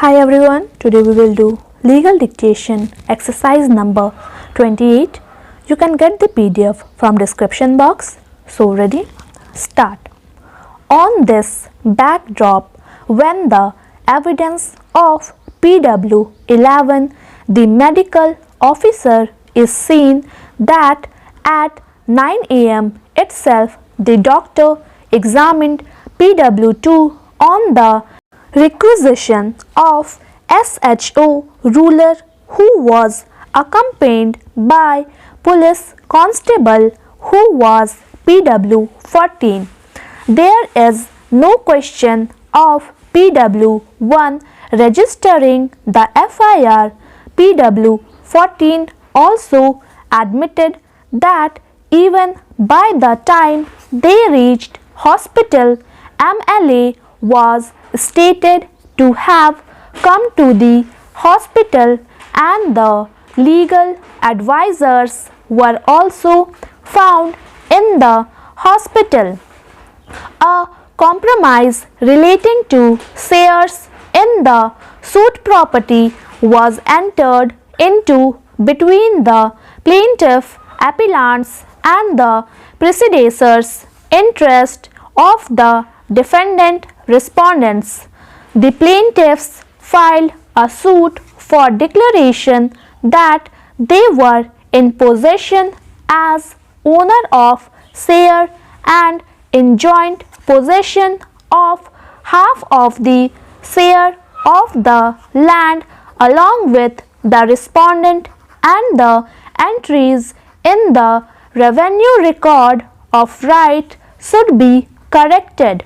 Hi everyone, today we will do legal dictation exercise number 28. You can get the PDF from description box. So ready? Start. On this backdrop, when the evidence of PW 11, the medical officer is seen that at 9 am itself the doctor examined PW 2 on the requisition of SHO ruler who was accompanied by police constable who was PW 14. There is no question of PW 1 registering the FIR. PW 14 also admitted that even by the time they reached hospital, MLA was stated to have come to the hospital and the legal advisors were also found in the hospital. A compromise relating to shares in the suit property was entered into between the plaintiff appellants and the predecessors' interest of the defendant respondents. The plaintiffs filed a suit for declaration that they were in possession as owner of share and in joint possession of half of the share of the land along with the respondent, and the entries in the revenue record of right should be corrected.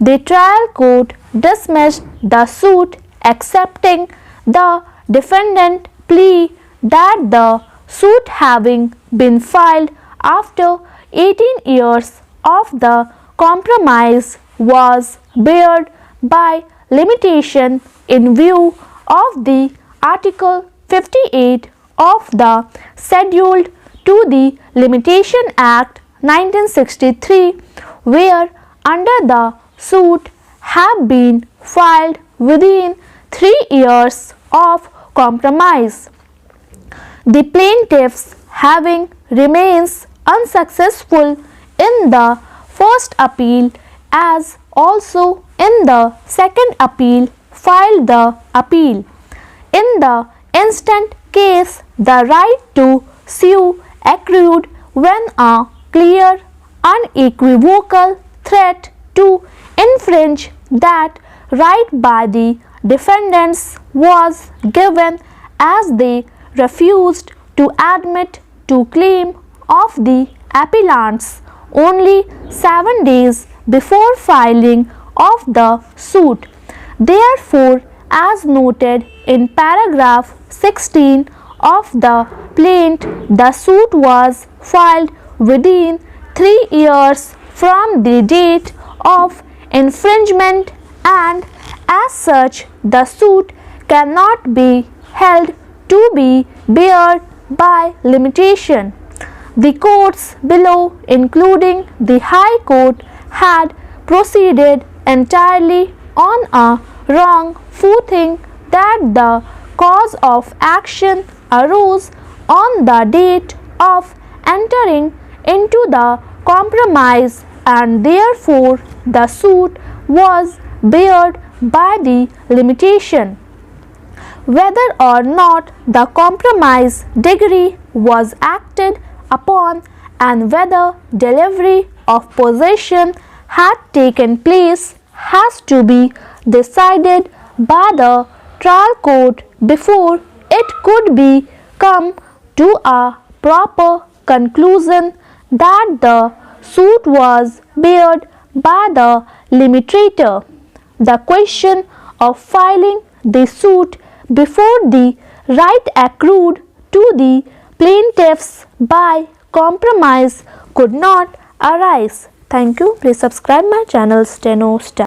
The trial court dismissed the suit, accepting the defendant plea that the suit having been filed after 18 years of the compromise was barred by limitation in view of the Article 58 of the Schedule to the Limitation Act 1963, where under the suit have been filed within 3 years of compromise. The plaintiffs having remains unsuccessful in the first appeal as also in the second appeal filed the appeal. In the instant case, the right to sue accrued when a clear, unequivocal threat to infringe that right by the defendants was given, as they refused to admit to claim of the appellants only 7 days before filing of the suit. Therefore, as noted in paragraph 16 of the plaint, the suit was filed within 3 years from the date of infringement, and as such the suit cannot be held to be barred by limitation. The courts below, including the High Court, had proceeded entirely on a wrong footing that the cause of action arose on the date of entering into the compromise, and therefore the suit was barred by the limitation. Whether or not the compromise degree was acted upon and whether delivery of possession had taken place has to be decided by the trial court before it could be come to a proper conclusion that the suit was barred by the limitator. The question of filing the suit before the right accrued to the plaintiffs by compromise could not arise. Thank you. Please subscribe my channel Steno Star.